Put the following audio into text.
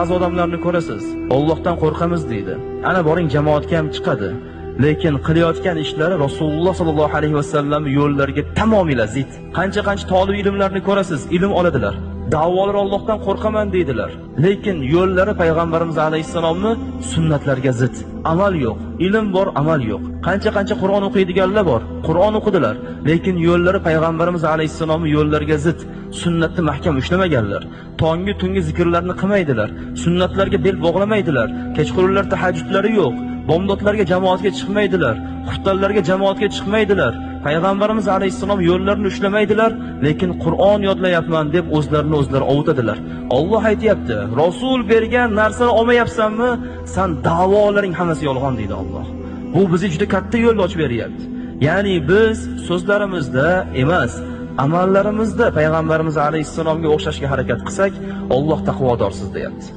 Ba'zi odamlarni ko'rasiz, Allohdan qo'rqamiz deydi. Ana boring jamoatga ham chiqadi. Lekin qilayotgan ishlari Rasululloh sollallohu alayhi vasallam yo'llariga tamomila zid. Qancha tolib ilmlarni ko'rasiz, ilm oladilar. Da'volar Allohdan qo'rqaman deydilar. Lekin yo'llari payg'ambarimiz alayhisalomning sunnatlariga zid. Amal yo'q, ilm bor, amal yo'q. Qancha Qur'on o'qiydiganlar bor. Qur'on o'qidilar, lekin yo'llari payg'ambarimiz alayhisalomning yo'llariga zid. Sunnatni mahkam ushlamaganlar. Tongi tungi zikrlarni qilmaydilar. Sunnatlarga bel bog'lamaydilar. Kechqurunlar tahajjudlari yo'q. Bomdodlarga jamoatga chiqmaydilar. Xuftallarga jamoatga chiqmaydilar. Payg'ambarimiz alayhisalom yo'llarini ushlamaydilar, lekin Qur'on yodlayapman deb o'zlarini ovutadilar. Alloh aytayapti, Rasul bergan narsani olmayapsanmi? Sen da'volaring hammasi yolg'on deydi Alloh. Bu bizga juda katta yo'l ochib beryapti. Ya'ni biz so'zlarimizda emas, amallarimizda payg'ambarimiz alayhisalomga o'xshashga harakat qilsak, Alloh taqvodorsiz deyapti.